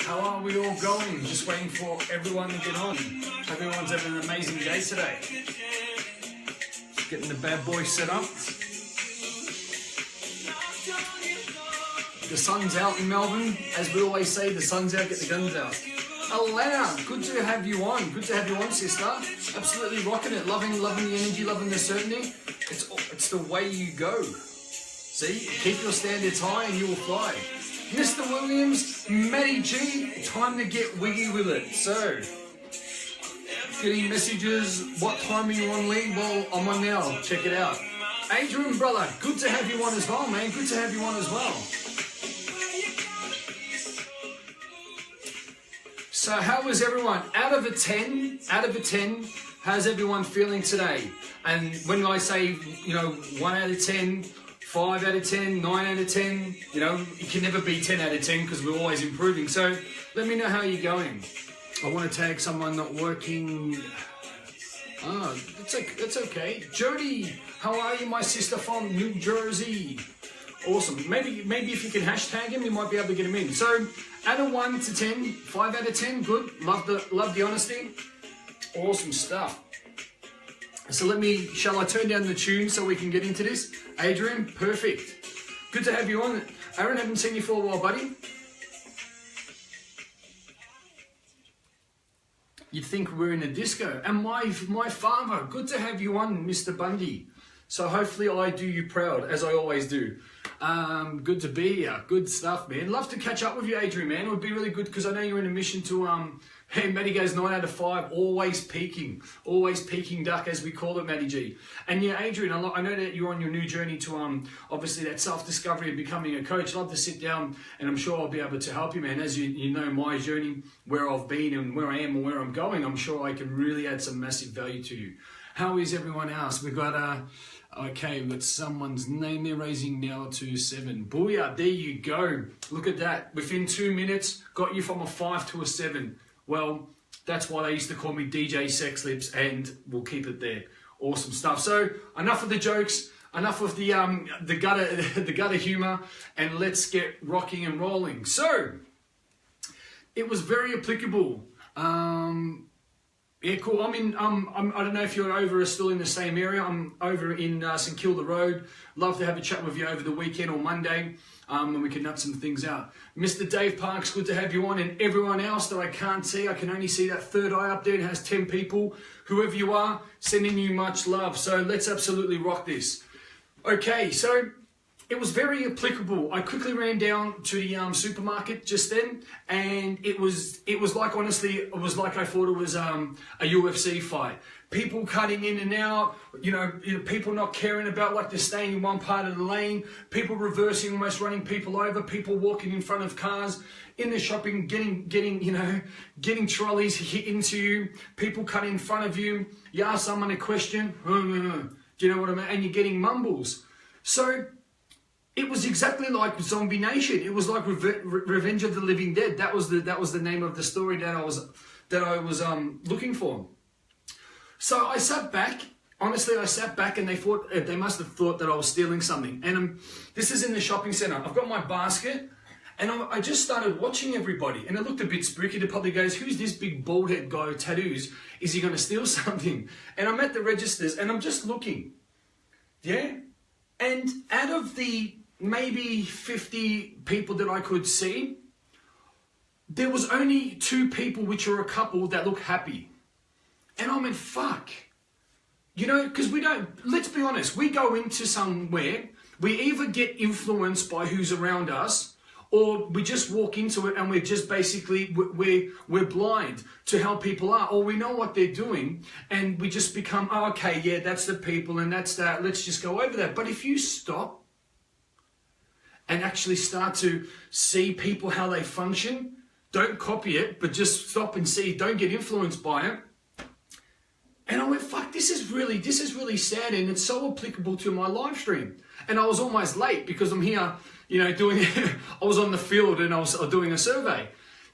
How are we all going? Just waiting for everyone to get on. Hope everyone's having an amazing day today. Just getting the bad boy set up. The sun's out in Melbourne. As we always say, the sun's out, get the guns out. Alana, good to have you on. Good to have you on, sister. Absolutely rocking it. Loving the energy, loving the certainty. It's the way you go. See, keep your standards high and you will fly. Mr. Williams, Matty G, time to get wiggy with it. So, getting messages, what time are you on, Lee? Well, I'm on now, check it out. Adrian, brother, good to have you on as well, man. Good to have you on as well. So, how was everyone? Out of a 10, how's everyone feeling today? And when I say, 1 out of 10, 5 out of 10, 9 out of 10, it can never be 10 out of 10 because we're always improving. So let me know how you're going. I want to tag someone not working. That's okay. Jody, how are you, my sister from New Jersey? Awesome. Maybe if you can hashtag him, you might be able to get him in. So out of 1 to 10, 5 out of 10, good. Love the honesty. Awesome stuff. So shall I turn down the tune so we can get into this? Adrian, perfect. Good to have you on. Aaron, haven't seen you for a while, buddy. You'd think we're in a disco. And my father, good to have you on, Mr. Bundy. So hopefully I do you proud, as I always do. Good to be here. Good stuff, man. Love to catch up with you, Adrian, man. It would be really good because I know you're in a mission to... Hey, Matty goes 9 out of 5, always peaking duck, as we call it, Matty G. And yeah, Adrian, I know that you're on your new journey to obviously that self-discovery and becoming a coach. Love to sit down, and I'm sure I'll be able to help you, man. As you know my journey, where I've been and where I am and where I'm going, I'm sure I can really add some massive value to you. How is everyone else? We've got okay, we've got someone's name there, raising now to 7. Booyah, there you go. Look at that. Within 2 minutes, got you from a 5 to a 7. Well, that's why they used to call me DJ Sex Lips, and we'll keep it there. Awesome stuff. So enough of the jokes, enough of the gutter humor, and let's get rocking and rolling. So it was very applicable. Yeah, cool. I don't know if you're over or still in the same area. I'm over in St Kilda Road. Love to have a chat with you over the weekend or Monday, and we can nut some things out. Mr. Dave Parks, good to have you on, and everyone else that I can't see. I can only see that third eye up there. It has 10 people. Whoever you are, sending you much love. So let's absolutely rock this. Okay, so it was very applicable. I quickly ran down to the supermarket just then, and it was like, honestly, it was like I thought it was a UFC fight. People cutting in and out, people not caring about, like, they're staying in one part of the lane, people reversing, almost running people over, people walking in front of cars, in the shopping, getting trolleys hit into you, people cutting in front of you, you ask someone a question, do you know what I mean? And you're getting mumbles. So it was exactly like Zombie Nation. It was like Revenge of the Living Dead. That was the name of the story that I was looking for. So I sat back. Honestly, I sat back, and they must have thought that I was stealing something. And this is in the shopping center. I've got my basket, and I just started watching everybody, and it looked a bit spooky. It probably goes, "Who's this big bald head guy with tattoos? Is he going to steal something?" And I'm at the registers, and I'm just looking. Yeah, and out of the maybe 50 people that I could see, there was only 2 people, which are a couple, that look happy. And I went, fuck. Because let's be honest, we go into somewhere, we either get influenced by who's around us, or we just walk into it and we're just basically, we're blind to how people are, or we know what they're doing, and we just become, oh, okay, yeah, that's the people, and that's that, let's just go over that. But if you stop and actually start to see people, how they function, don't copy it, but just stop and see, don't get influenced by it. And I went, fuck, this is really sad, and it's so applicable to my live stream. And I was almost late because I'm here, doing, I was on the field and I was doing a survey.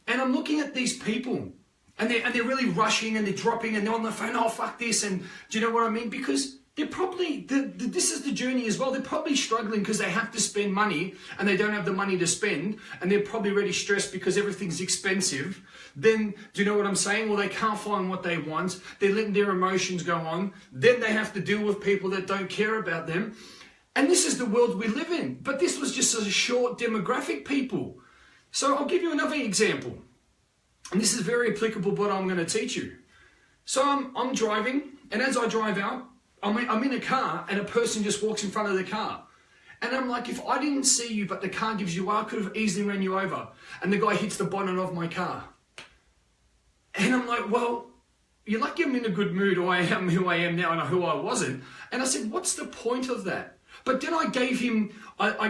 And I'm looking at these people, and they're really rushing, and they're dropping, and they're on the phone, oh, fuck this, and do you know what I mean? Because they're probably, this is the journey as well. They're probably struggling because they have to spend money and they don't have the money to spend, and they're probably really stressed because everything's expensive. Then, do you know what I'm saying? Well, they can't find what they want. They're letting their emotions go on. Then they have to deal with people that don't care about them. And this is the world we live in. But this was just a short demographic, people. So I'll give you another example. And this is very applicable, but I'm going to teach you. So I'm driving, and as I drive out, I'm in a car, and a person just walks in front of the car. And I'm like, if I didn't see you, but the car gives you, I could have easily ran you over. And the guy hits the bonnet of my car. And I'm like, well, you're lucky I'm in a good mood, or I am who I am now and who I wasn't. And I said, what's the point of that? But then I gave him, I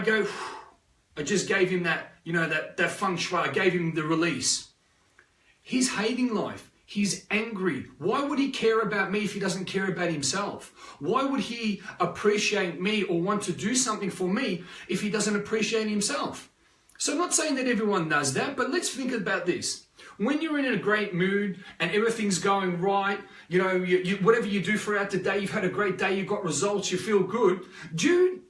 just gave him that, you know, that feng shui. I gave him the release. He's hating life. He's angry. Why would he care about me if he doesn't care about himself? Why would he appreciate me or want to do something for me if he doesn't appreciate himself? So I'm not saying that everyone does that, but let's think about this. When you're in a great mood and everything's going right, you know, whatever you do throughout the day, you've had a great day, you've got results, you feel good. Do you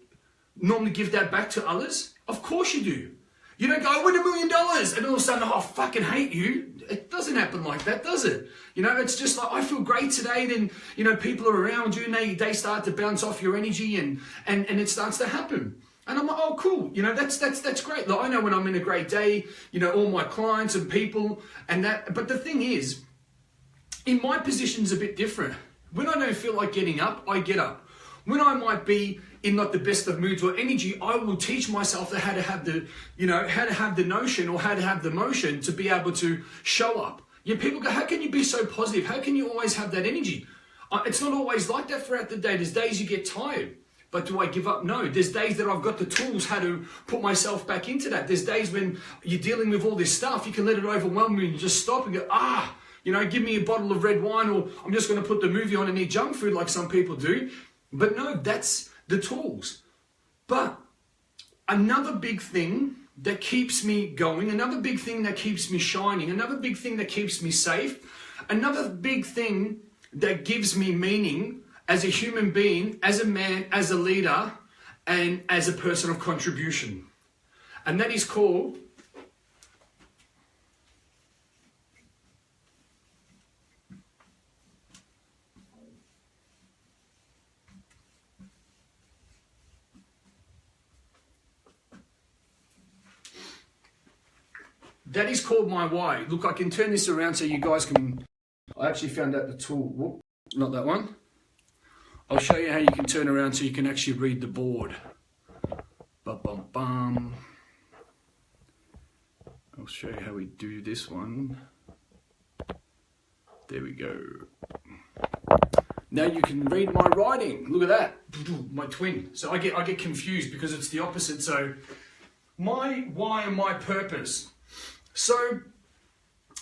normally give that back to others? Of course you do. You don't go, I win $1 million, and all of a sudden, oh, I fucking hate you. It doesn't happen like that, does it? You know, it's just like, I feel great today, then, you know, people are around you and they start to bounce off your energy and it starts to happen. And I'm like, oh, cool. You know, that's great. Like, I know when I'm in a great day, you know, all my clients and people and that. But the thing is, in my position's a bit different. When I don't feel like getting up, I get up. When I might be in not the best of moods or energy, I will teach myself how to have the, you know, how to have the notion or how to have the motion to be able to show up. You know, people go, how can you be so positive? How can you always have that energy? It's not always like that throughout the day. There's days you get tired. But do I give up? No. There's days that I've got the tools how to put myself back into that. There's days when you're dealing with all this stuff, you can let it overwhelm you and just stop and go, you know, give me a bottle of red wine, or I'm just going to put the movie on and eat junk food like some people do. But no, that's the tools. But another big thing that keeps me going, another big thing that keeps me shining, another big thing that keeps me safe, another big thing that gives me meaning as a human being, as a man, as a leader, and as a person of contribution. And that is called my why. Look, I can turn this around so you guys can, I actually found out the tool. Whoop, not that one. I'll show you how you can turn around so you can actually read the board. Bum, bum, bum. I'll show you how we do this one. There we go. Now you can read my writing. Look at that, my twin. So I get confused because it's the opposite. So my why and my purpose. So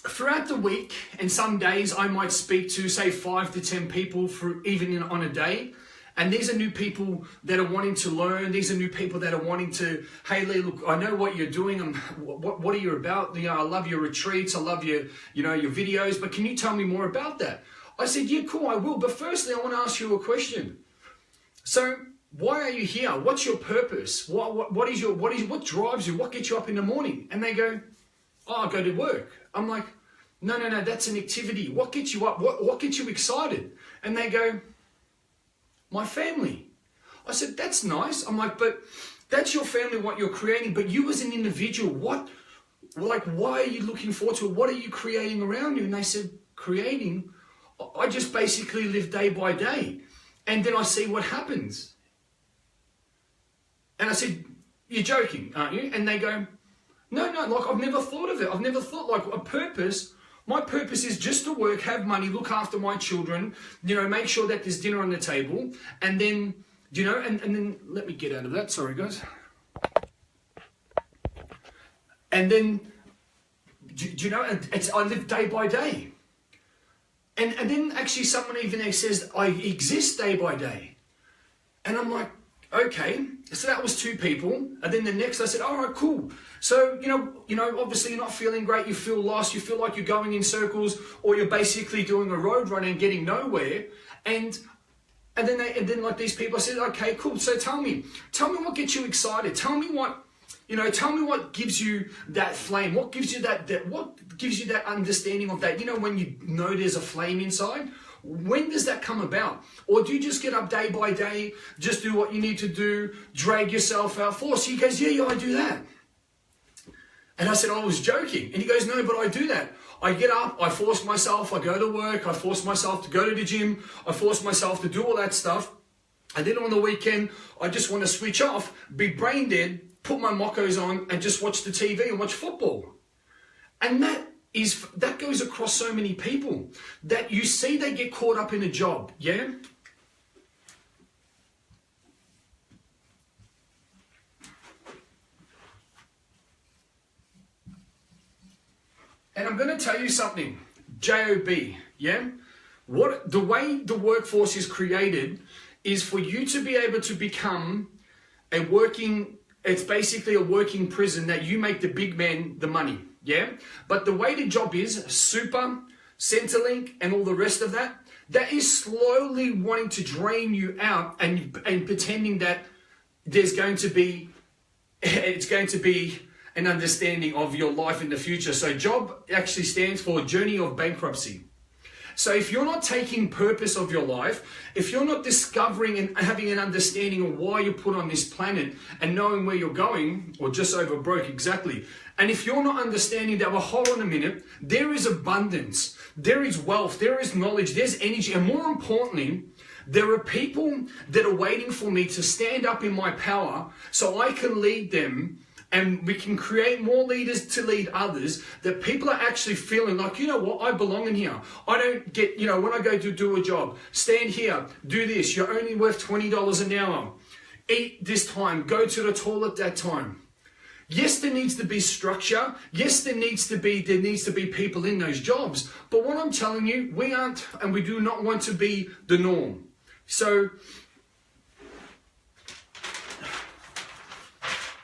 throughout the week and some days I might speak to say 5 to 10 people for on a day. And these are new people that are wanting to learn. These are new people that are wanting to, hey Lee, look, I know what you're doing. What are you about? You know, I love your retreats. I love your videos, but can you tell me more about that? I said, yeah, cool, I will. But firstly, I want to ask you a question. So why are you here? What's your purpose? What drives you? What gets you up in the morning? And they go, oh, I go to work. I'm like, no, that's an activity. What gets you up? What gets you excited? And they go, my family. I said, that's nice. I'm like, but that's your family, what you're creating. But you as an individual, why are you looking forward to it? What are you creating around you? And they said, creating? I just basically live day by day. And then I see what happens. And I said, you're joking, aren't you? And they go, no, like I've never thought of it. I've never thought like a purpose. My purpose is just to work, have money, look after my children, you know, make sure that there's dinner on the table. And then, you know, and then let me get out of that. Sorry, guys. And then, you know, I live day by day. And then actually someone even says, I exist day by day. And I'm like, okay, so that was 2 people. And then the next I said, all right, cool. So, you know, obviously you're not feeling great. You feel lost. You feel like you're going in circles, or you're basically doing a road run and getting nowhere. And And then like these people, I said, okay, cool. So tell me what gets you excited. Tell me what gives you that flame. What gives you what gives you that understanding of that? When you know there's a flame inside. When does that come about? Or do you just get up day by day, just do what you need to do, drag yourself out, force? He goes, yeah, I do that. And I said, I was joking. And he goes, no, but I do that. I get up, I force myself, I go to work, I force myself to go to the gym, I force myself to do all that stuff. And then on the weekend, I just want to switch off, be brain dead, put my mockos on and just watch the TV and watch football. And that goes across so many people that you see they get caught up in a job, yeah? And I'm going to tell you something, JOB, yeah? The way the workforce is created is for you to be able to become it's basically a working prison that you make the big man the money, yeah? But the way the job is, Super, Centrelink, and all the rest of that is slowly wanting to drain you out and pretending that it's going to be an understanding of your life in the future. So job actually stands for journey of bankruptcy. So if you're not taking purpose of your life, if you're not discovering and having an understanding of why you're put on this planet and knowing where you're going, or just over broke exactly, and if you're not understanding that, well, hold on a minute, there is abundance, there is wealth, there is knowledge, there's energy, and more importantly, there are people that are waiting for me to stand up in my power so I can lead them. And we can create more leaders to lead others, that people are actually feeling like, you know what, I belong in here. I don't get, when I go to do a job, stand here, do this, you're only worth $20 an hour. Eat this time, go to the toilet that time. Yes, there needs to be structure. Yes, there needs to be people in those jobs. But what I'm telling you, we aren't, and we do not want to be the norm. So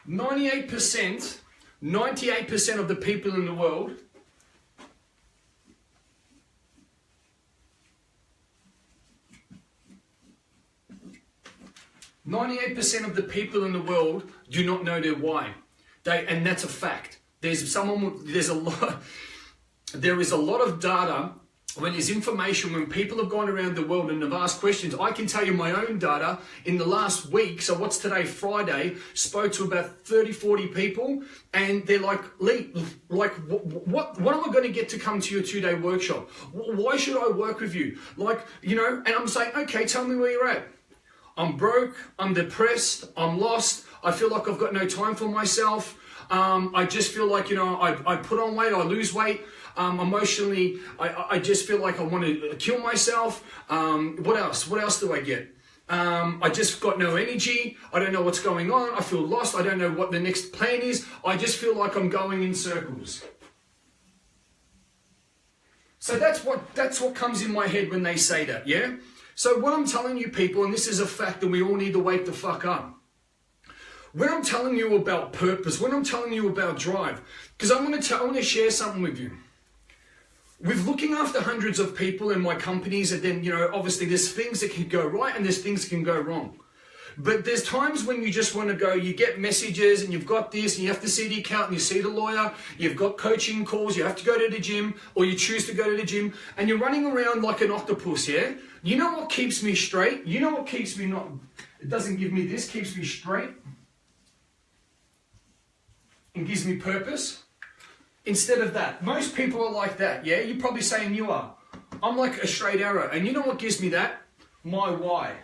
98% of the people in the world do not know their why. And that's a fact. There is a lot of data. When there's information, when people have gone around the world and have asked questions, I can tell you my own data in the last week. So what's today, Friday, spoke to about 30, 40 people, and they're like, Lee, what am I going to get to come to your 2-day workshop? Why should I work with you? And I'm saying, okay, tell me where you're at. I'm broke, I'm depressed, I'm lost, I feel like I've got no time for myself. I just feel like, I put on weight, I lose weight. Emotionally, I just feel like I want to kill myself. What else? What else do I get? I just got no energy. I don't know what's going on. I feel lost. I don't know what the next plan is. I just feel like I'm going in circles. So that's what comes in my head when they say that, yeah? So what I'm telling you people, and this is a fact, and we all need to wake the fuck up. When I'm telling you about purpose, when I'm telling you about drive, because I want to share something with you. With looking after hundreds of people in my companies, and then, obviously there's things that can go right and there's things that can go wrong. But there's times when you just want to go, you get messages and you've got this and you have to see the accountant, you see the lawyer, you've got coaching calls, you have to go to the gym, or you choose to go to the gym, and you're running around like an octopus, yeah? You know what keeps me straight? You know what keeps me it doesn't give me this, keeps me straight and gives me purpose? Instead of that, most people are like that, yeah? You're probably saying you are. I'm like a straight arrow. And you know what gives me that? My why.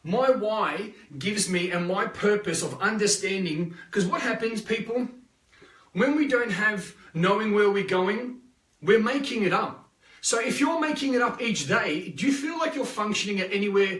My why gives me, and my purpose of understanding, because what happens, people, when we don't have knowing where we're going, we're making it up. So if you're making it up each day, do you feel like you're functioning at anywhere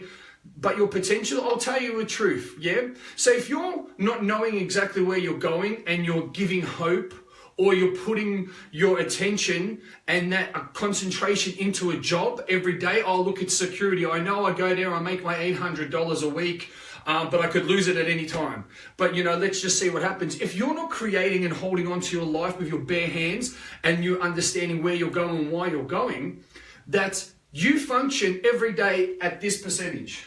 but your potential? I'll tell you the truth, yeah? So if you're not knowing exactly where you're going and you're giving hope, or you're putting your attention and that concentration into a job every day. Oh, look, it's security. I know I go there, I make my $800 a week, but I could lose it at any time. But, let's just see what happens. If you're not creating and holding on to your life with your bare hands and you're understanding where you're going and why you're going, that You function every day at this percentage.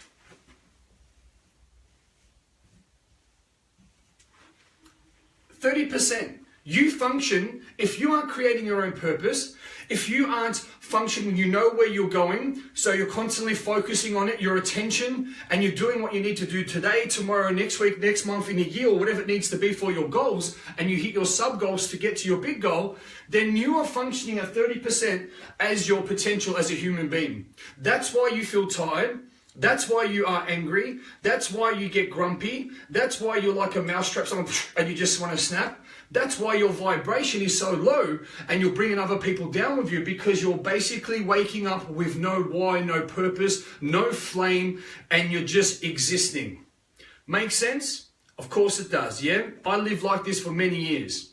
30%. You function, if you aren't creating your own purpose, if you aren't functioning, you know where you're going, so you're constantly focusing on it, your attention, and you're doing what you need to do today, tomorrow, next week, next month, in a year, or whatever it needs to be for your goals, and you hit your sub-goals to get to your big goal, then you are functioning at 30% as your potential as a human being. That's why you feel tired. That's why you are angry. That's why you get grumpy. That's why you're like a mousetrap and you just want to snap. That's why your vibration is so low and you're bringing other people down with you, because you're basically waking up with no why, no purpose, no flame, and you're just existing. Make sense? Of course it does, yeah? I lived like this for many years.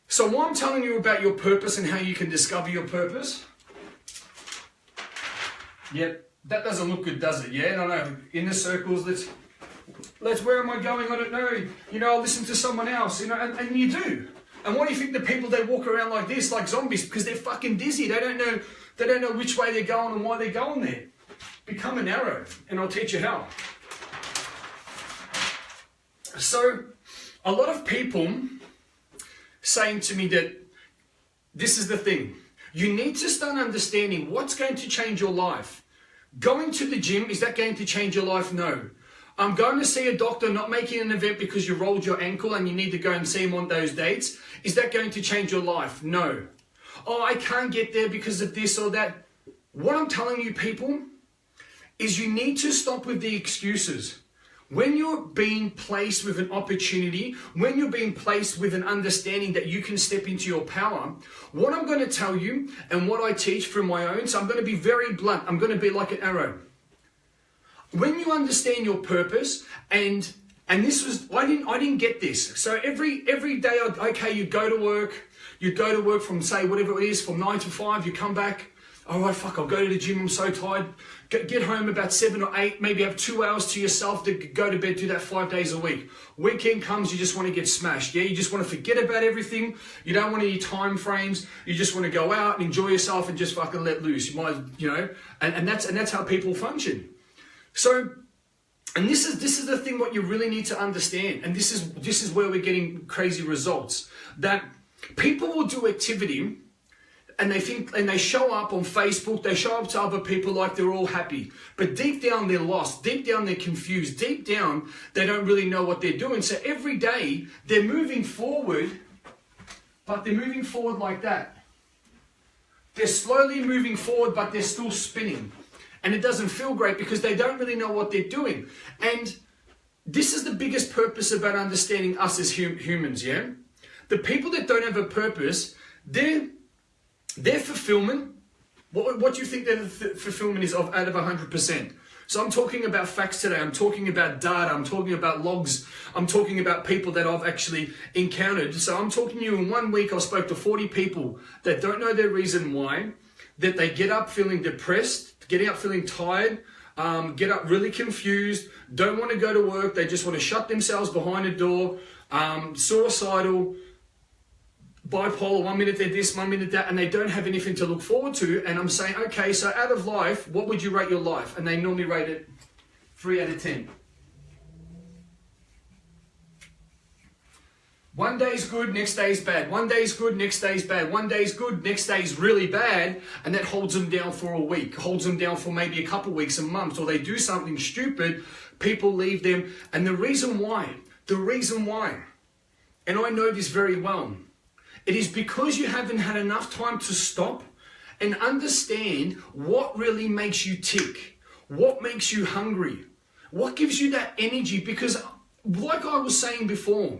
So why I'm telling you about your purpose and how you can discover your purpose. Yep, that doesn't look good, does it? Yeah, no, inner circles, where am I going? I don't know. You know, I'll listen to someone else, you know, and you do. And why do you think the people, they walk around like this, like zombies? Because they're fucking dizzy. They don't know which way they're going and why they're going there. Become an arrow, and I'll teach you how. So, a lot of people saying to me that this is the thing. You need to start understanding what's going to change your life. Going to the gym, is that going to change your life? No. I'm going to see a doctor, not making an event because you rolled your ankle and you need to go and see him on those dates. Is that going to change your life? No. Oh, I can't get there because of this or that. What I'm telling you, people, is you need to stop with the excuses. When you're being placed with an opportunity, when you're being placed with an understanding that you can step into your power, what I'm going to tell you and what I teach from my own, so I'm going to be very blunt. I'm going to be like an arrow. When you understand your purpose, and this was, I didn't get this. So every day, okay, you go to work from, say, whatever it is, from 9 to 5, you come back, all right, fuck, I'll go to the gym, I'm so tired. Get home about 7 or 8, maybe have 2 hours to yourself to go to bed, do that 5 days a week. Weekend comes, you just want to get smashed, yeah? You just want to forget about everything. You don't want any time frames. You just want to go out and enjoy yourself and just fucking let loose. You might, you know, and that's how people function. So, and this is the thing what you really need to understand, and this is where we're getting crazy results. That people will do activity and they think, and they show up on Facebook, they show up to other people like they're all happy. But deep down they're lost, deep down they're confused, deep down they don't really know what they're doing. So every day they're moving forward, but they're moving forward like that. They're slowly moving forward, but they're still spinning. And it doesn't feel great because they don't really know what they're doing. And this is the biggest purpose about understanding us as humans, yeah? The people that don't have a purpose, their fulfillment, what do you think their fulfillment is out of 100%? So I'm talking about facts today. I'm talking about data. I'm talking about logs. I'm talking about people that I've actually encountered. So I'm talking to you in 1 week, I spoke to 40 people that don't know their reason why, that they get up feeling depressed, getting up feeling tired, get up really confused, don't want to go to work, they just want to shut themselves behind a door, suicidal, bipolar, 1 minute they're this, 1 minute that, and they don't have anything to look forward to. And I'm saying, okay, so out of life, what would you rate your life? And they normally rate it 3 out of 10. 1 day's good, next day's bad. 1 day's good, next day's bad. 1 day's good, next day's really bad, and that holds them down for a week, holds them down for maybe a couple of weeks, a month, or they do something stupid, people leave them. And the reason why, and I know this very well, it is because you haven't had enough time to stop and understand what really makes you tick, what makes you hungry, what gives you that energy. Because like I was saying before,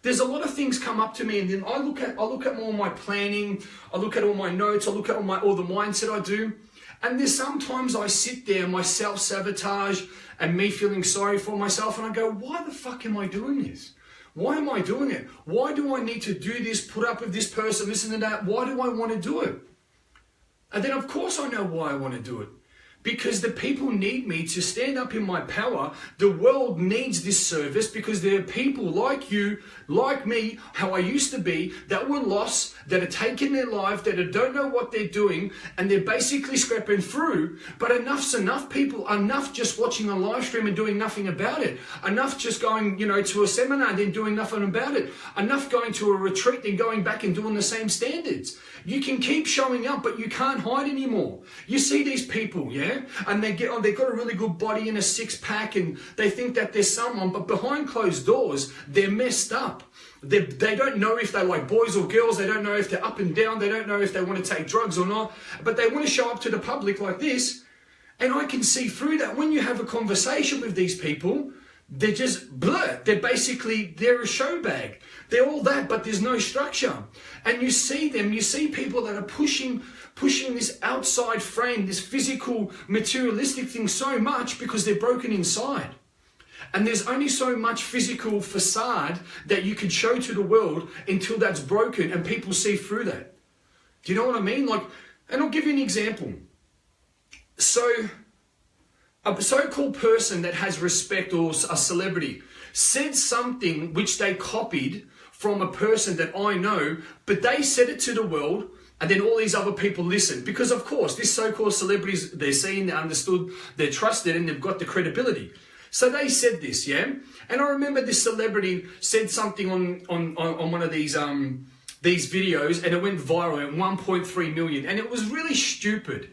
there's a lot of things come up to me, and then I look at all my planning, I look at all my notes, I look at all the mindset I do, and there's sometimes I sit there, my self-sabotage and me feeling sorry for myself, and I go, why the fuck am I doing this? Why am I doing it? Why do I need to do this, put up with this person, listen to that? Why do I want to do it? And then of course I know why I want to do it. because the people need me to stand up in my power. The world needs this service because there are people like you, like me, how I used to be, that were lost, that are taking their life, that don't know what they're doing, and they're basically scrapping through. But enough's enough, people. Enough just watching a live stream and doing nothing about it. Enough just going, to a seminar and then doing nothing about it. Enough going to a retreat and going back and doing the same standards. You can keep showing up, but you can't hide anymore. You see these people, yeah? And they've got a really good body and a six-pack, and they think that they're someone, but behind closed doors, they're messed up. They don't know if they like boys or girls. They don't know if they're up and down. They don't know if they want to take drugs or not. But they want to show up to the public like this. And I can see through that when you have a conversation with these people, they're just blur. They're a show bag. They're all that, but there's no structure. And you see people that are pushing this outside frame, this physical, materialistic thing so much because they're broken inside. And there's only so much physical facade that you can show to the world until that's broken and people see through that. Do you know what I mean? And I'll give you an example. So, a so-called person that has respect or a celebrity said something which they copied from a person that I know, but they said it to the world, and then all these other people listen. Because of course, these so-called celebrities, they're seen, they're understood, they're trusted, and they've got the credibility. So they said this, yeah? And I remember this celebrity said something on one of these videos, and it went viral at 1.3 million, and it was really stupid.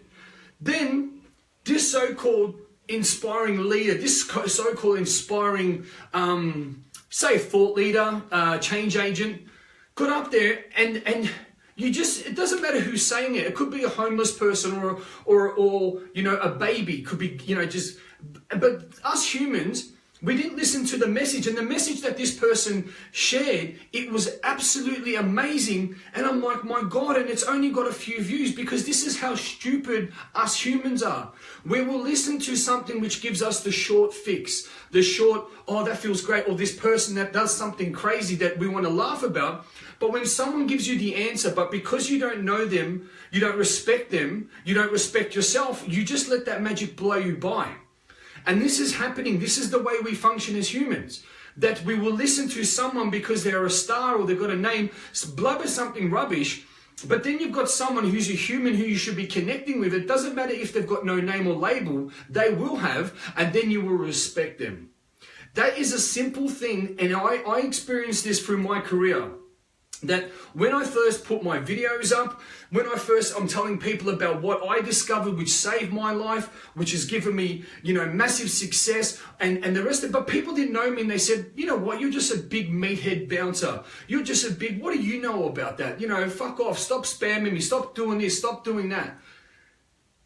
Then this so-called inspiring leader, this so-called inspiring, say thought leader, change agent, got up there and it doesn't matter who's saying it. It could be a homeless person or a baby, could be, but us humans, we didn't listen to the message, and the message that this person shared, it was absolutely amazing. And I'm like, my God, and it's only got a few views because this is how stupid us humans are. We will listen to something which gives us the short fix, the short, oh, that feels great, or this person that does something crazy that we want to laugh about. But when someone gives you the answer, but because you don't know them, you don't respect them, you don't respect yourself, you just let that magic blow you by. And this is happening. This is the way we function as humans. That we will listen to someone because they're a star or they've got a name, blubber something rubbish, but then you've got someone who's a human who you should be connecting with. It doesn't matter if they've got no name or label, they will have, and then you will respect them. That is a simple thing, and I experienced this through my career. That when I first put my videos up, I'm telling people about what I discovered, which saved my life, which has given me, massive success and the rest of it. But people didn't know me, and they said, you know what, you're just a big meathead bouncer. You're just a big, what do you know about that? Fuck off, stop spamming me, stop doing this, stop doing that.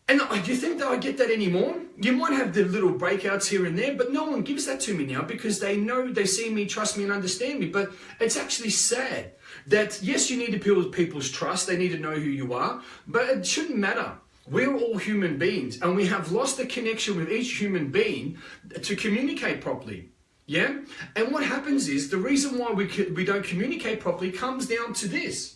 And do you think that I get that anymore? You might have the little breakouts here and there, but no one gives that to me now because they know, they see me, trust me, and understand me. But it's actually sad that, yes, you need to build people's trust. They need to know who you are, but it shouldn't matter. We're all human beings, and we have lost the connection with each human being to communicate properly. Yeah? And what happens is, the reason why we don't communicate properly comes down to this.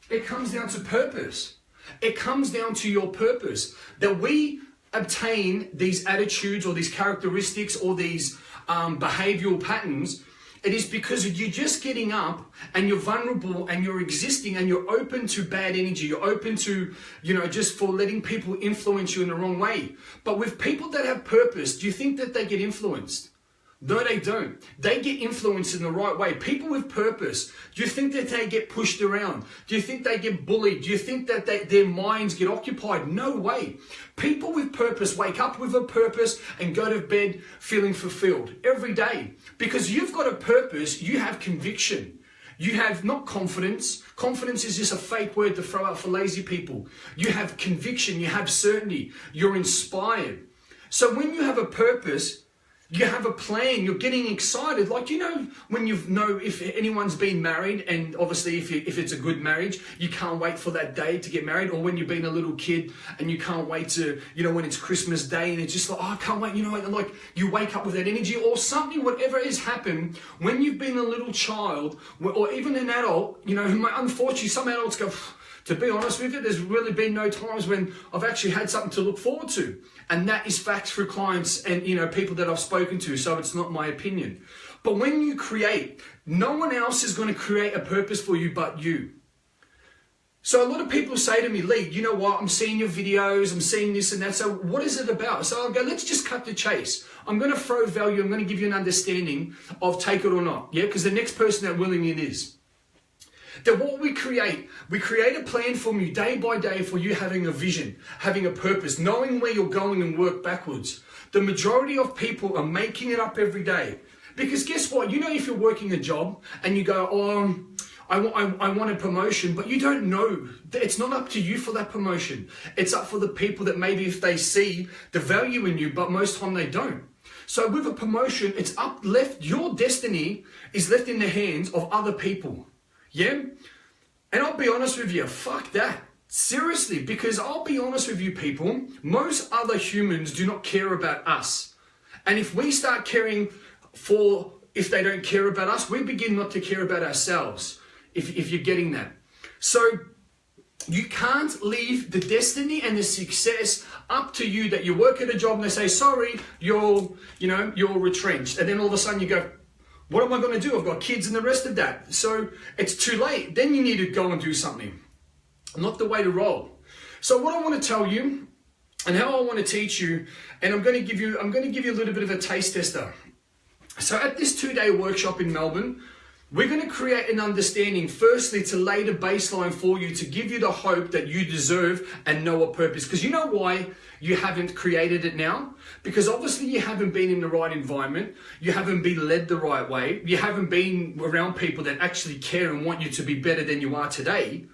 It comes down to purpose. It comes down to your purpose. That we obtain these attitudes or these characteristics or these behavioral patterns. It is because you're just getting up and you're vulnerable and you're existing and you're open to bad energy. You're open to, just for letting people influence you in the wrong way. But with people that have purpose, do you think that they get influenced? No, they don't. They get influenced in the right way. People with purpose, do you think that they get pushed around? Do you think they get bullied? Do you think that their minds get occupied? No way. People with purpose wake up with a purpose and go to bed feeling fulfilled every day. Because you've got a purpose, you have conviction. You have not confidence. Confidence is just a fake word to throw out for lazy people. You have conviction, you have certainty, you're inspired. So when you have a purpose, You have a plan, you're getting excited. Like, you know, when you know if anyone's been married, and obviously if it's a good marriage, you can't wait for that day to get married. Or when you've been a little kid and you can't wait to, you know, when it's Christmas Day and it's just like, oh, I can't wait, you know, and like you wake up with that energy or something, whatever has happened. When you've been a little child or even an adult, you know, unfortunately some adults go, to be honest with you, there's really been no times when I've actually had something to look forward to. And that is facts through clients and, you know, people that I've spoken to. So it's not my opinion. But when you create, no one else is going to create a purpose for you but you. So a lot of people say to me, Lee, you know what? I'm seeing your videos. I'm seeing this and that. So what is it about? So I'll go, let's just cut the chase. I'm going to throw value. I'm going to give you an understanding of take it or not. Yeah, because the next person that willing it is. That what we create a plan from you day by day for you having a vision, having a purpose, knowing where you're going and work backwards. The majority of people are making it up every day. Because guess what? You know, if you're working a job and you go, oh, I want a promotion, but you don't know. It's not up to you for that promotion. It's up for the people that maybe if they see the value in you, but most time they don't. So with a promotion, your destiny is left in the hands of other people. Yeah? And I'll be honest with you, fuck that. Seriously, because I'll be honest with you people, most other humans do not care about us. And if we start caring if they don't care about us, we begin not to care about ourselves, if you're getting that. So you can't leave the destiny and the success up to you that you work at a job and they say, sorry, you're retrenched. And then all of a sudden you go, what am I going to do? I've got kids and the rest of that. So it's too late. Then you need to go and do something. Not the way to roll. So what I want to tell you and how I want to teach you, and I'm going to give you a little bit of a taste tester. So at this 2-day workshop in Melbourne, we're going to create an understanding, firstly, to lay the baseline for you, to give you the hope that you deserve and know a purpose. Because you know why you haven't created it now? Because obviously you haven't been in the right environment. You haven't been led the right way. You haven't been around people that actually care and want you to be better than you are today.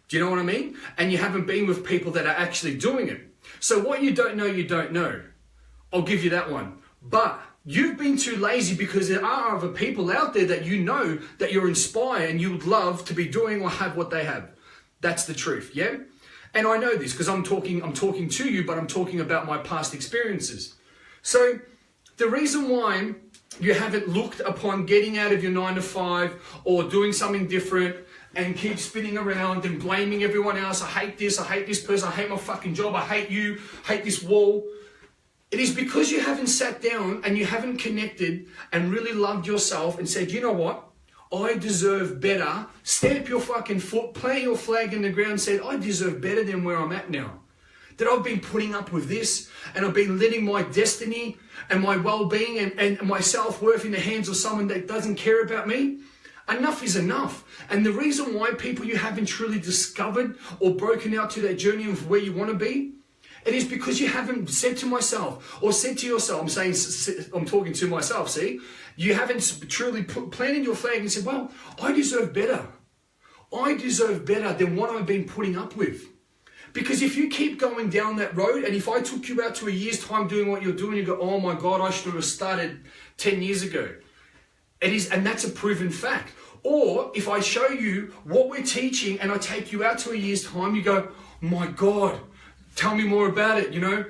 Do you know what I mean? And you haven't been with people that are actually doing it. So what you don't know, you don't know. I'll give you that one. But you've been too lazy because there are other people out there that you know that you're inspired and you would love to be doing or have what they have. That's the truth, yeah? And I know this because I'm talking to you, but I'm talking about my past experiences. So the reason why you haven't looked upon getting out of your 9 to 5 or doing something different and keep spinning around and blaming everyone else, I hate this person, I hate my fucking job, I hate you, hate this wall. It is because you haven't sat down and you haven't connected and really loved yourself and said, you know what? I deserve better. Stamp your fucking foot, plant your flag in the ground, said, I deserve better than where I'm at now. That I've been putting up with this and I've been letting my destiny and my well-being and my self-worth in the hands of someone that doesn't care about me. Enough is enough. And the reason why people you haven't truly discovered or broken out to that journey of where you want to be, it is because you haven't said to myself or said to yourself, I'm talking to myself, see? You haven't truly planted your flag and said, well, I deserve better. I deserve better than what I've been putting up with. Because if you keep going down that road, and if I took you out to a year's time doing what you're doing, you go, oh my God, I should have started 10 years ago. It is, and that's a proven fact. Or if I show you what we're teaching and I take you out to a year's time, you go, my God, tell me more about it, you know.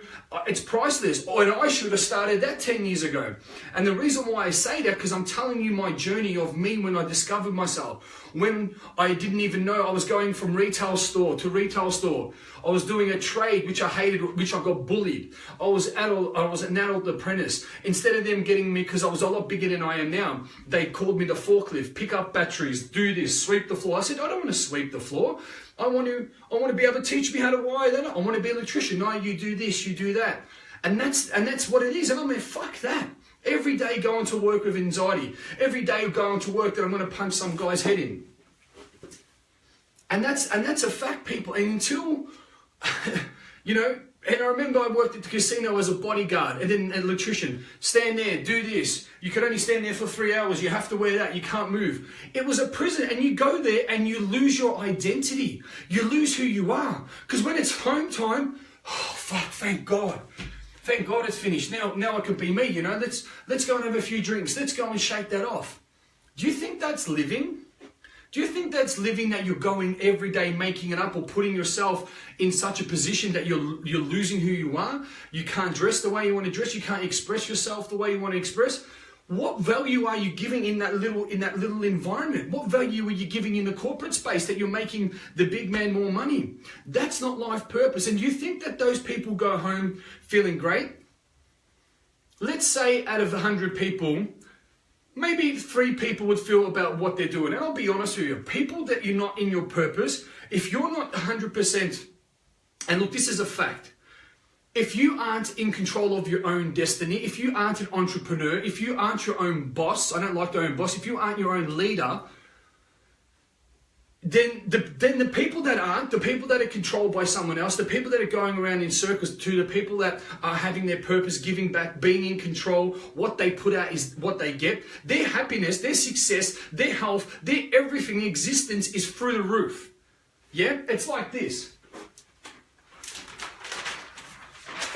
It's priceless. And I should have started that 10 years ago. And the reason why I say that, because I'm telling you my journey of me when I discovered myself. When I didn't even know, I was going from retail store to retail store. I was doing a trade which I hated, which I got bullied. I was an adult apprentice. Instead of them getting me, because I was a lot bigger than I am now, they called me the forklift, pick up batteries, do this, sweep the floor. I said, I don't want to sweep the floor. I want to be able to teach me how to wire that up. I want to be an electrician. No, you do this, you do that. And that's what it is. And I mean, fuck that. Every day going to work with anxiety. Every day going to work that I'm going to punch some guy's head in. And that's a fact, people. And until, you know, and I remember I worked at the casino as a bodyguard and then an electrician. Stand there, do this. You can only stand there for 3 hours. You have to wear that. You can't move. It was a prison, and you go there and you lose your identity. You lose who you are. Because when it's home time, oh, fuck, thank God. Thank God it's finished. Now I can be me, you know. Let's go and have a few drinks. Let's go and shake that off. Do you think that's living? Do you think that's living, that you're going every day making it up or putting yourself in such a position that you're losing who you are? You can't dress the way you want to dress. You can't express yourself the way you want to express. What value are you giving in that little environment? What value are you giving in the corporate space that you're making the big man more money? That's not life purpose. And you think that those people go home feeling great? Let's say out of 100 people, maybe 3 people would feel about what they're doing. And I'll be honest with you, people that you're not in your purpose, if you're not 100%, and look, this is a fact, if you aren't in control of your own destiny, if you aren't an entrepreneur, if you aren't your own boss, I don't like the own boss, if you aren't your own leader, then the people that aren't, the people that are controlled by someone else, the people that are going around in circles, to the people that are having their purpose, giving back, being in control, what they put out is what they get. Their happiness, their success, their health, their everything, existence is through the roof. Yeah, it's like this.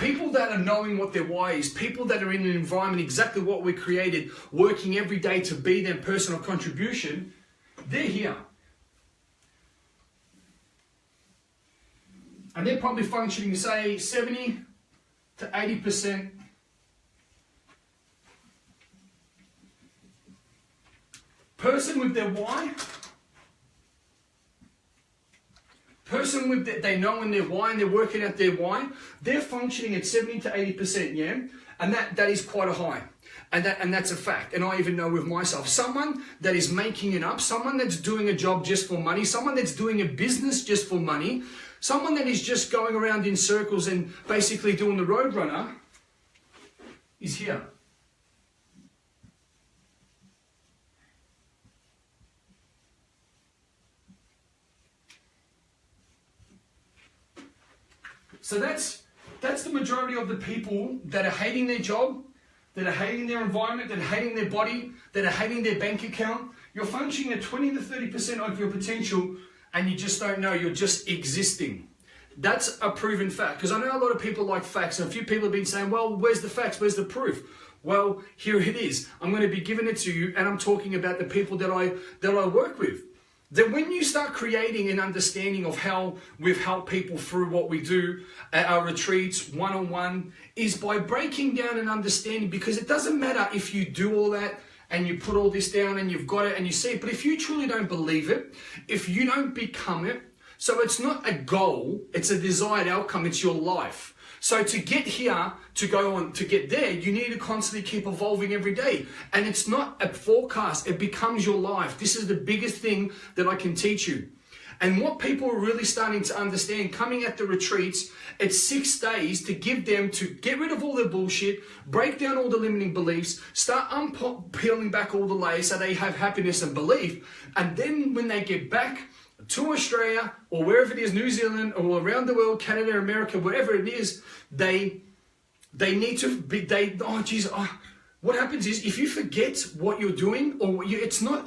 People that are knowing what their why is, people that are in an environment exactly what we created, working every day to be their personal contribution, they're here. And they're probably functioning, say, 70 to 80%. Person with their why, person with they know in their why and they're working out their why, they're functioning at 70 to 80%, yeah? And that is quite a high. And that's a fact. And I even know with myself, someone that is making it up, someone that's doing a job just for money, someone that's doing a business just for money, someone that is just going around in circles and basically doing the roadrunner is here. So that's the majority of the people that are hating their job, that are hating their environment, that are hating their body, that are hating their bank account. You're functioning at 20 to 30% of your potential and you just don't know, you're just existing. That's a proven fact, because I know a lot of people like facts, and a few people have been saying, well, where's the facts, where's the proof? Well, here it is. I'm going to be giving it to you, and I'm talking about the people that I work with. That when you start creating an understanding of how we've helped people through what we do at our retreats, one-on-one, is by breaking down and understanding, because it doesn't matter if you do all that and you put all this down and you've got it and you see it, but if you truly don't believe it, if you don't become it, so it's not a goal, it's a desired outcome, it's your life. So to get here, to go on, to get there, you need to constantly keep evolving every day. And it's not a forecast, it becomes your life. This is the biggest thing that I can teach you. And what people are really starting to understand, coming at the retreats, it's 6 days to give them to get rid of all the bullshit, break down all the limiting beliefs, start peeling back all the layers so they have happiness and belief. And then when they get back to Australia or wherever it is, New Zealand or around the world, Canada, America, wherever it is, they need to be, what happens is if you forget what you're doing, it's not,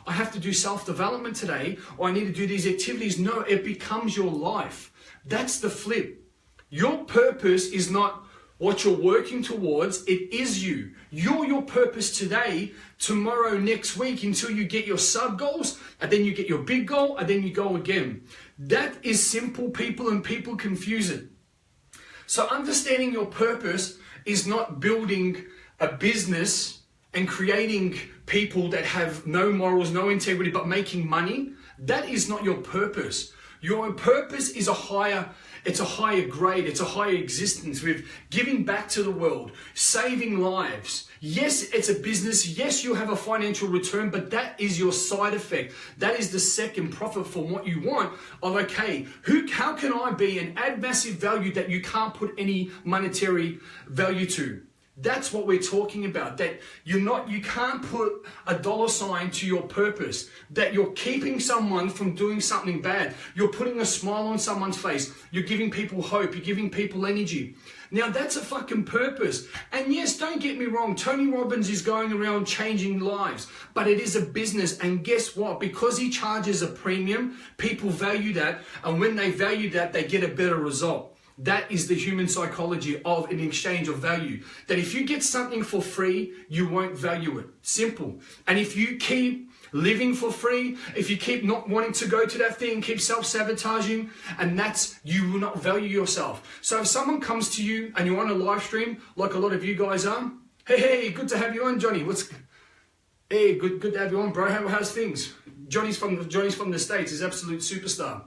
I have to do self-development today, or I need to do these activities. No, it becomes your life. That's the flip. Your purpose is not what you're working towards, it is you. You're your purpose today, tomorrow, next week, until you get your sub-goals, and then you get your big goal, and then you go again. That is simple, people, and people confuse it. So understanding your purpose is not building a business and creating people that have no morals, no integrity, but making money. That is not your purpose. Your purpose is a higher grade, it's a higher existence with giving back to the world, saving lives. Yes, it's a business. Yes, you have a financial return, but that is your side effect. That is the second profit from what you want of, okay, how can I be and add massive value that you can't put any monetary value to? That's what we're talking about, that you can't put a dollar sign to your purpose, that you're keeping someone from doing something bad. You're putting a smile on someone's face. You're giving people hope. You're giving people energy. Now that's a fucking purpose. And yes, don't get me wrong, Tony Robbins is going around changing lives, but it is a business. And guess what? Because he charges a premium, people value that. And when they value that, they get a better result. That is the human psychology of an exchange of value. That if you get something for free, you won't value it. Simple. And if you keep living for free, if you keep not wanting to go to that thing, keep self-sabotaging, and you will not value yourself. So if someone comes to you and you're on a live stream, like a lot of you guys are, hey, good to have you on, Johnny. Hey, good to have you on, bro. How's things? Johnny's from the States. He's an absolute superstar.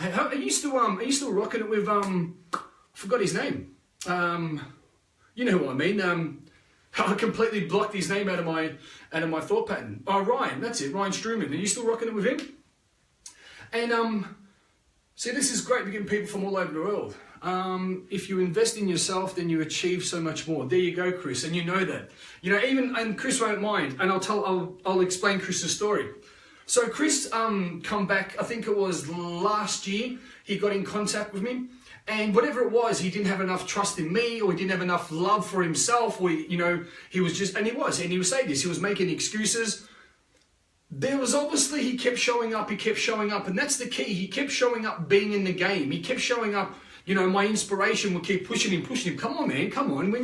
Are you still rocking it with forgot his name. You know who I mean. I completely blocked his name out of my thought pattern. Oh, Ryan, that's it, Ryan Struman. Are you still rocking it with him? And see, this is great. We're getting people from all over the world. If you invest in yourself, then you achieve so much more. There you go, Chris, and you know that. You know, and Chris won't mind, and I'll explain Chris's story. So Chris come back, I think it was last year, he got in contact with me, and whatever it was, he didn't have enough trust in me, or he didn't have enough love for himself, or, you know, he was saying this, he was making excuses. There was obviously, he kept showing up, and that's the key. He kept showing up being in the game. He kept showing up, you know, my inspiration would keep pushing him. Come on, man, come on, when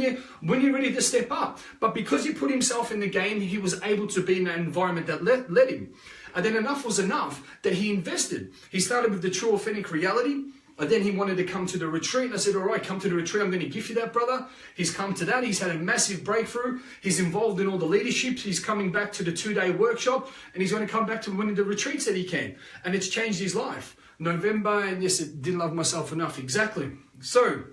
you're ready to step up. But because he put himself in the game, he was able to be in an environment that let him. And then enough was enough that he invested. He started with the True Authentic Reality, and then he wanted to come to the retreat. And I said, all right, come to the retreat. I'm going to gift you that, brother. He's come to that. He's had a massive breakthrough. He's involved in all the leaderships. He's coming back to the 2-day workshop, and he's going to come back to one of the retreats that he can. And it's changed his life. November, and yes, it didn't love myself enough. Exactly. So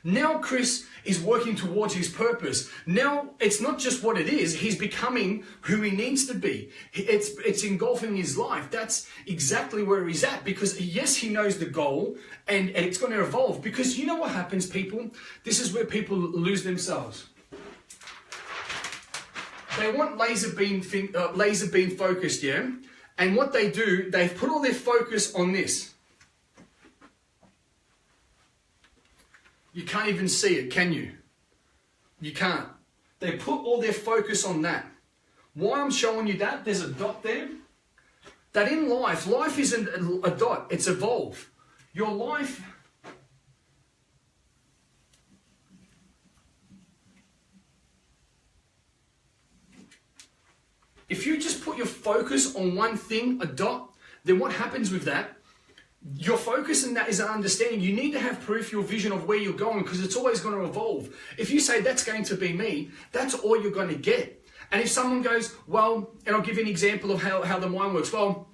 now Chris is working towards his purpose. Now it's not just what it is, he's becoming who he needs to be. It's engulfing his life. That's exactly where he's at, because yes, he knows the goal, and it's going to evolve. Because you know what happens, people? This is where people lose themselves. They want laser beam focused, yeah? And what they do, they've put all their focus on this. You can't even see it, can you? You can't. They put all their focus on that. Why I'm showing you that, there's a dot there. That in life isn't a dot, it's evolve. Your life, if you just put your focus on one thing, a dot, then what happens with that? Your focus in that is an understanding. You need to have peripheral vision of where you're going, because it's always going to evolve. If you say that's going to be me, that's all you're going to get. And if someone goes, well, and I'll give you an example of how the mind works. Well,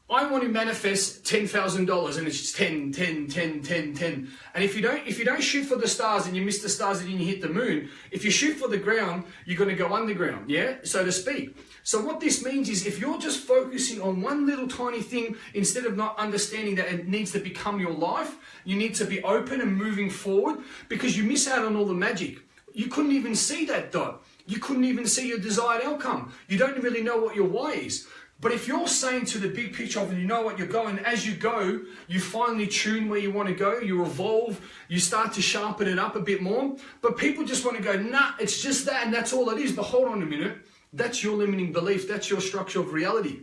I want to manifest $10,000, and it's just 10, 10, 10, 10, 10. And if you don't shoot for the stars and you miss the stars and you hit the moon, if you shoot for the ground, you're going to go underground, yeah, so to speak. So what this means is, if you're just focusing on one little tiny thing, instead of not understanding that it needs to become your life, you need to be open and moving forward, because you miss out on all the magic. You couldn't even see that dot. You couldn't even see your desired outcome. You don't really know what your why is. But if you're saying to the big picture of, and you know what you're going, as you go, you finally tune where you want to go, you evolve, you start to sharpen it up a bit more. But people just want to go, nah, it's just that, and that's all it is. But hold on a minute. That's your limiting belief. That's your structure of reality.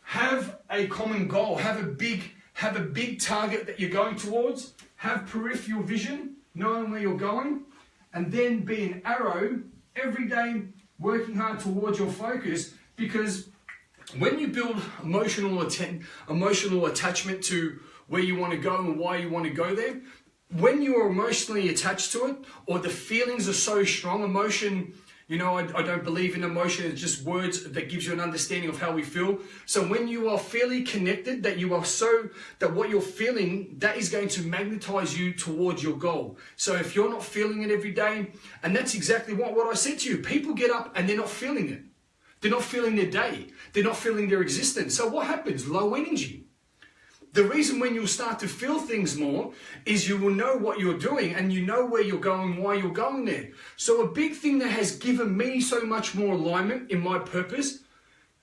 Have a common goal. Have a big target that you're going towards. Have peripheral vision, knowing where you're going, and then be an arrow every day, working hard towards your focus. Because when you build emotional attachment to where you want to go and why you want to go there, when you are emotionally attached to it, or the feelings are so strong, emotion. You know, I don't believe in emotion. It's just words that gives you an understanding of how we feel. So when you are fairly connected, that what you're feeling, that is going to magnetize you towards your goal. So if you're not feeling it every day, and that's exactly what I said to you. People get up and they're not feeling it. They're not feeling their day. They're not feeling their existence. So what happens? Low energy. The reason when you'll start to feel things more is you will know what you're doing, and you know where you're going, why you're going there. So a big thing that has given me so much more alignment in my purpose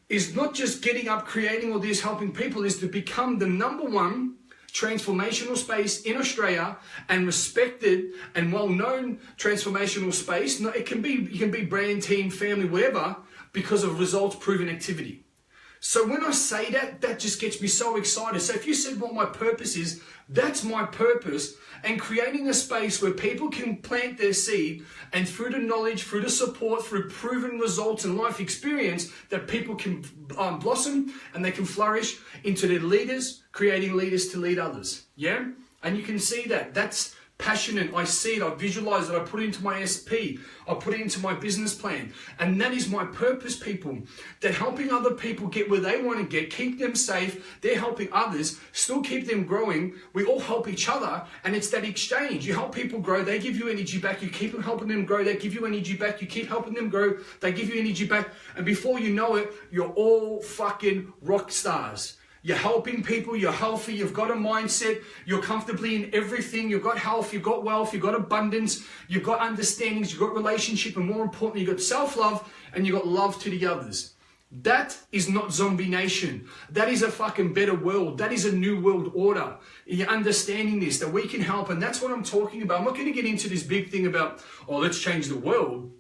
is not just getting up, creating all this, helping people, is to become the #1 transformational space in Australia, and respected and well-known transformational space. You can be brand, team, family, whatever, because of results proven activity. So when I say that, that just gets me so excited. So if you said what my purpose is, that's my purpose. And creating a space where people can plant their seed, and through the knowledge, through the support, through proven results and life experience, that people can blossom and they can flourish into their leaders, creating leaders to lead others. Yeah? And you can see that. That's passionate. I see it. I visualize it. I put it into my SP. I put it into my business plan. And that is my purpose, people. That helping other people get where they want to get, keep them safe. They're helping others, still keep them growing. We all help each other. And it's that exchange. You help people grow. They give you energy back. You keep helping them grow. They give you energy back. You keep helping them grow. They give you energy back. And before you know it, you're all fucking rock stars. You're helping people, you're healthy, you've got a mindset, you're comfortably in everything, you've got health, you've got wealth, you've got abundance, you've got understandings, you've got relationship, and more importantly, you've got self-love and you've got love to the others. That is not Zombie Nation. That is a fucking better world. That is a new world order. You're understanding this, that we can help, and that's what I'm talking about. I'm not going to get into this big thing about, oh, let's change the world,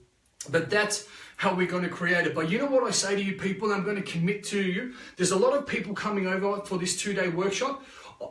but that's how we're going to create it. But you know what I say to you people, I'm going to commit to you. There's a lot of people coming over for this 2-day workshop.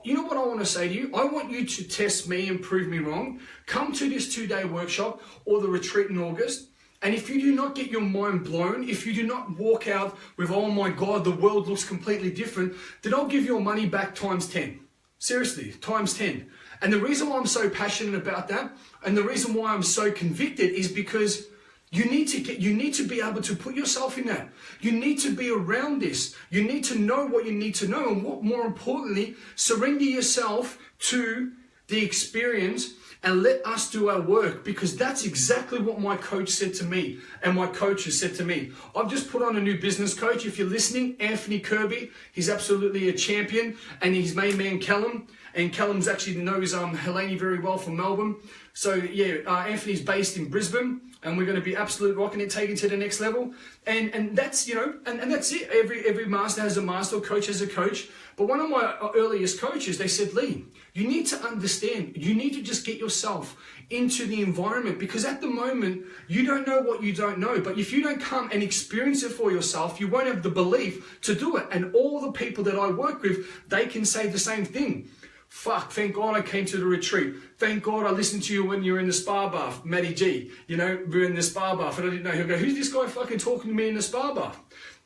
You know what I want to say to you? I want you to test me and prove me wrong. Come to this 2-day workshop or the retreat in August. And if you do not get your mind blown, if you do not walk out with, oh my God, the world looks completely different, then I'll give your money back times 10. Seriously, times 10. And the reason why I'm so passionate about that, and the reason why I'm so convicted, is because you need to be able to put yourself in that. You need to be around this. You need to know what you need to know, and what more importantly, surrender yourself to the experience and let us do our work, because that's exactly what my coach said to me, and my coach has said to me. I've just put on a new business coach. If you're listening, Anthony Kirby, he's absolutely a champion, and his main man Callum, and Callum's actually knows Helene very well from Melbourne. So yeah, Anthony's based in Brisbane, and we're going to be absolute rocking it, taking it to the next level. And that's, you know, and that's it. Every master has a master, or coach has a coach. But one of my earliest coaches, they said, Lee, you need to understand, you need to just get yourself into the environment, because at the moment, you don't know what you don't know. But if you don't come and experience it for yourself, you won't have the belief to do it. And all the people that I work with, they can say the same thing. Fuck, thank God I came to the retreat. Thank God I listened to you when you were in the spa bath, Matty G. You know, we were in the spa bath and I didn't know. He'll go, who's this guy fucking talking to me in the spa bath?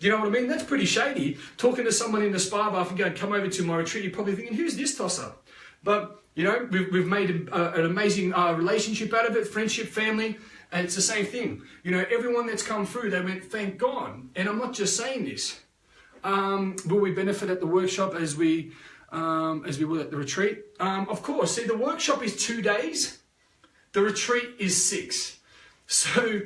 You know what I mean? That's pretty shady. Talking to someone in the spa bath and going, come over to my retreat, you're probably thinking, who's this tosser? But, you know, we've made an amazing relationship out of it, friendship, family, and it's the same thing. You know, everyone that's come through, they went, thank God. And I'm not just saying this. Will we benefit at the workshop as we will at the retreat? Of course. See, the workshop is 2 days. The retreat is 6. So,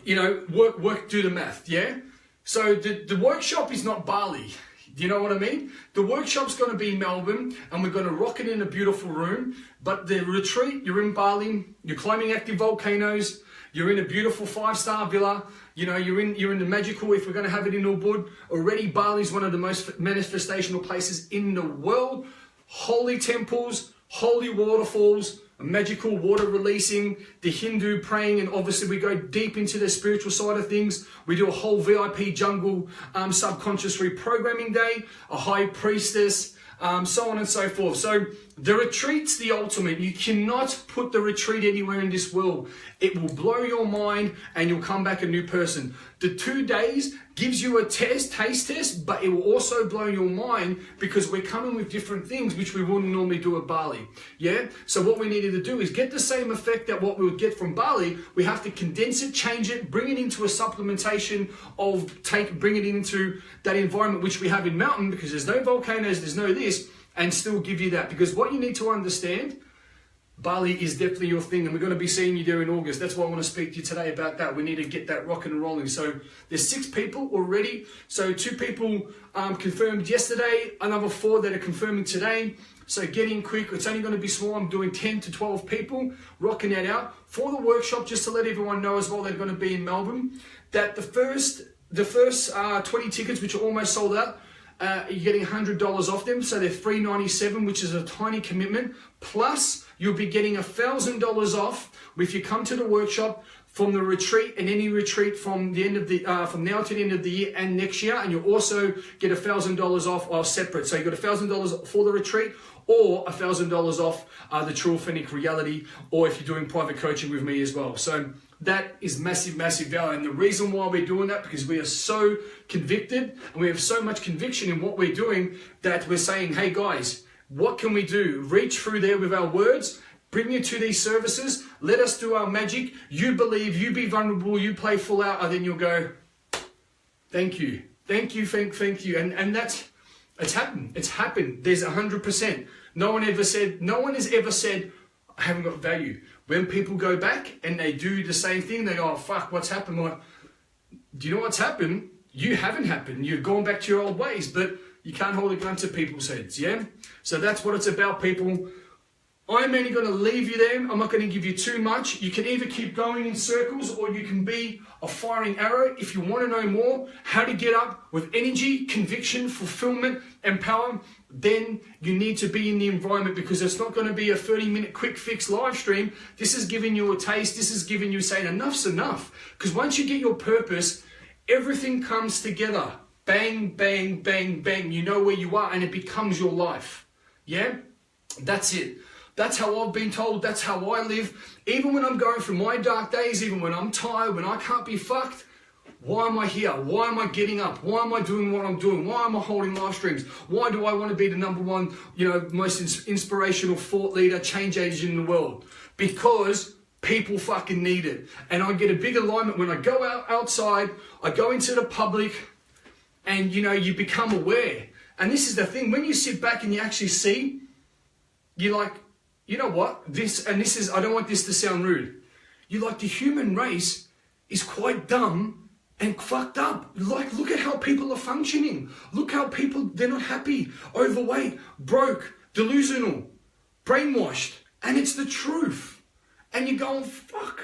you know, work, do the math, yeah? So the workshop is not Bali. Do you know what I mean? The workshop's going to be Melbourne, and we're going to rock it in a beautiful room. But the retreat, you're in Bali, you're climbing active volcanoes, you're in a beautiful 5-star villa. You know, you're in the magical, if we're going to have it in Ubud. Already Bali is one of the most manifestational places in the world. Holy temples, holy waterfalls, magical water releasing, the Hindu praying, and obviously we go deep into the spiritual side of things. We do a whole VIP jungle subconscious reprogramming day, a high priestess, so on and so forth. So the retreat's the ultimate. You cannot put the retreat anywhere in this world. It will blow your mind and you'll come back a new person. The 2 days gives you a taste test, but it will also blow your mind, because we're coming with different things which we wouldn't normally do at Bali. Yeah? So what we needed to do is get the same effect that what we would get from Bali. We have to condense it, change it, bring it into a supplementation of bring it into that environment which we have in mountain, because there's no volcanoes, there's no this, and still give you that. Because what you need to understand, Bali is definitely your thing, and we're going to be seeing you there in August. That's why I want to speak to you today about that. We need to get that rocking and rolling. So there's 6 people already. So 2 people confirmed yesterday, another 4 that are confirming today. So get in quick. It's only going to be small. I'm doing 10 to 12 people, rocking that out. For the workshop, just to let everyone know as well, they're going to be in Melbourne, that the first 20 tickets, which are almost sold out, you're getting $100 off them. So they're $397, which is a tiny commitment. Plus, you'll be getting $1,000 off if you come to the workshop. from the retreat and any retreat from the end of the from now to the end of the year and next year, and you'll also get $1,000 off separate. So you got $1,000 for the retreat or $1,000 off the True Authentic Reality, or if you're doing private coaching with me as well. So that is massive, massive value. And the reason why we're doing that, because we are so convicted and we have so much conviction in what we're doing that we're saying, hey guys, what can we do? Reach through there with our words, bring you to these services, let us do our magic. You believe, you be vulnerable, you play full out, and then you'll go, thank you, thank you, thank you. And it's happened. It's happened. There's 100%. No one has ever said, I haven't got value. When people go back and they do the same thing, they go, oh, fuck, what's happened? Like, do you know what's happened? You haven't happened. You've gone back to your old ways, but you can't hold a gun to people's heads, yeah? So that's what it's about, people. I'm only going to leave you there. I'm not going to give you too much. You can either keep going in circles or you can be a firing arrow. If you want to know more how to get up with energy, conviction, fulfillment, and power, then you need to be in the environment, because it's not going to be a 30-minute quick fix live stream. This is giving you a taste. This is giving you saying enough's enough. Because once you get your purpose, everything comes together. Bang, bang, bang, bang. You know where you are and it becomes your life. Yeah? That's it. That's how I've been told. That's how I live. Even when I'm going through my dark days, even when I'm tired, when I can't be fucked, why am I here? Why am I getting up? Why am I doing what I'm doing? Why am I holding live streams? Why do I want to be the #1, most inspirational thought leader, change agent in the world? Because people fucking need it. And I get a big alignment when I go outside, I go into the public, and you become aware. And this is the thing, when you sit back and you actually see, you're like, you know what? I don't want this to sound rude. You're like, the human race is quite dumb and fucked up. Like, look at how people are functioning. Look how they're not happy, overweight, broke, delusional, brainwashed. And it's the truth. And you're going, fuck,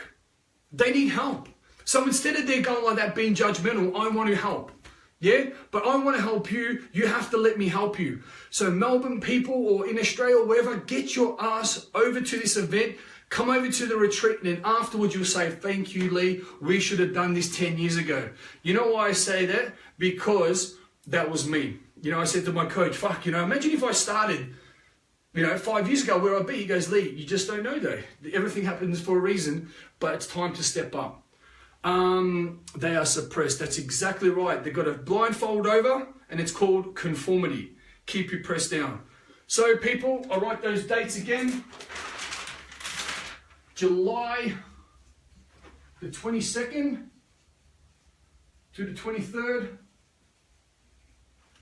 they need help. So instead of they're going like that, being judgmental, I want to help. Yeah, but I want to help you. You have to let me help you. So Melbourne people, or in Australia or wherever, get your ass over to this event. Come over to the retreat, and then afterwards you'll say, thank you, Lee. We should have done this 10 years ago. You know why I say that? Because that was me. I said to my coach, fuck, imagine if I started, 5 years ago, where I'd be. He goes, Lee, you just don't know though. Everything happens for a reason, but it's time to step up. They are suppressed. That's exactly right. They've got a blindfold over, and it's called conformity. Keep you pressed down. So people, I'll write those dates again. July the 22nd to the 23rd.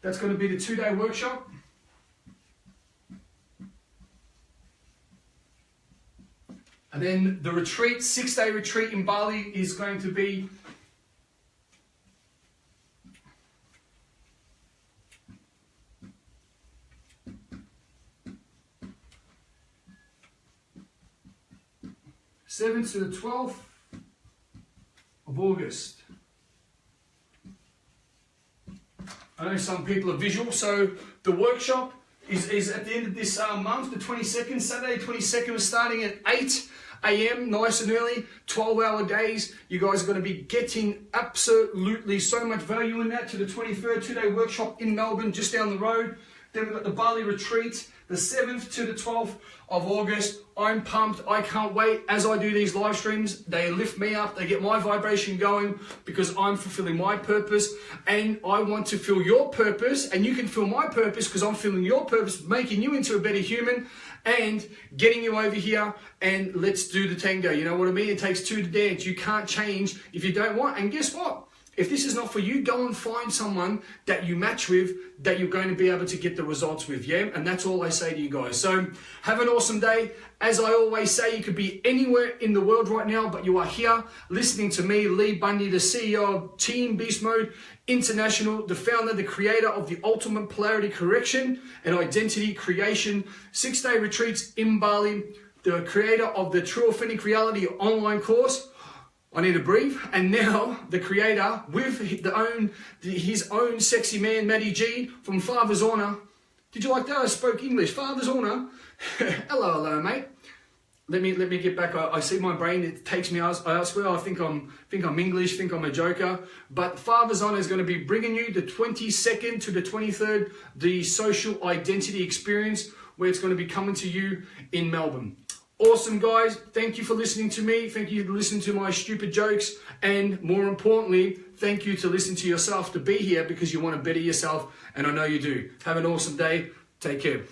That's going to be the 2-day workshop. And then the retreat, 6-day retreat in Bali, is going to be th to the 12th of August. I know some people are visual, so the workshop is at the end of this month, the 22nd, Saturday 22nd, we're starting at 8 a.m, nice and early, 12-hour days. You guys are going to be getting absolutely so much value in that. To the 23rd, 2-day workshop in Melbourne, just down the road. Then we've got the Bali retreat, the 7th to the 12th of August. I'm pumped. I can't wait. As I do these live streams, they lift me up. They get my vibration going, because I'm fulfilling my purpose, and I want to feel your purpose, and you can feel my purpose because I'm feeling your purpose, making you into a better human and getting you over here, and let's do the tango. You know what I mean? It takes two to dance. You can't change if you don't want. And guess what? If this is not for you, go and find someone that you match with, that you're going to be able to get the results with, yeah? And that's all I say to you guys. So have an awesome day. As I always say, you could be anywhere in the world right now, but you are here listening to me, Lee Bundy, the CEO of Team Beast Mode International, the founder, the creator of the Ultimate Polarity Correction and Identity Creation 6-day retreats in Bali, the creator of the True Authentic Reality online course. I need to breathe. And now the creator with his own sexy man, Matty G from Father's Honor. Did you like that? I spoke English. Father's Honor. Hello, mate. let me get back. I see my brain, it takes me elsewhere. I think I'm English, think I'm a joker. But Father's Honor is going to be bringing you the 22nd to the 23rd, the social identity experience, where it's going to be coming to you in Melbourne. Awesome, guys. Thank you for listening to me. Thank you for listening to my stupid jokes. And more importantly, thank you to listen to yourself, to be here because you want to better yourself. And I know you do. Have an awesome day. Take care.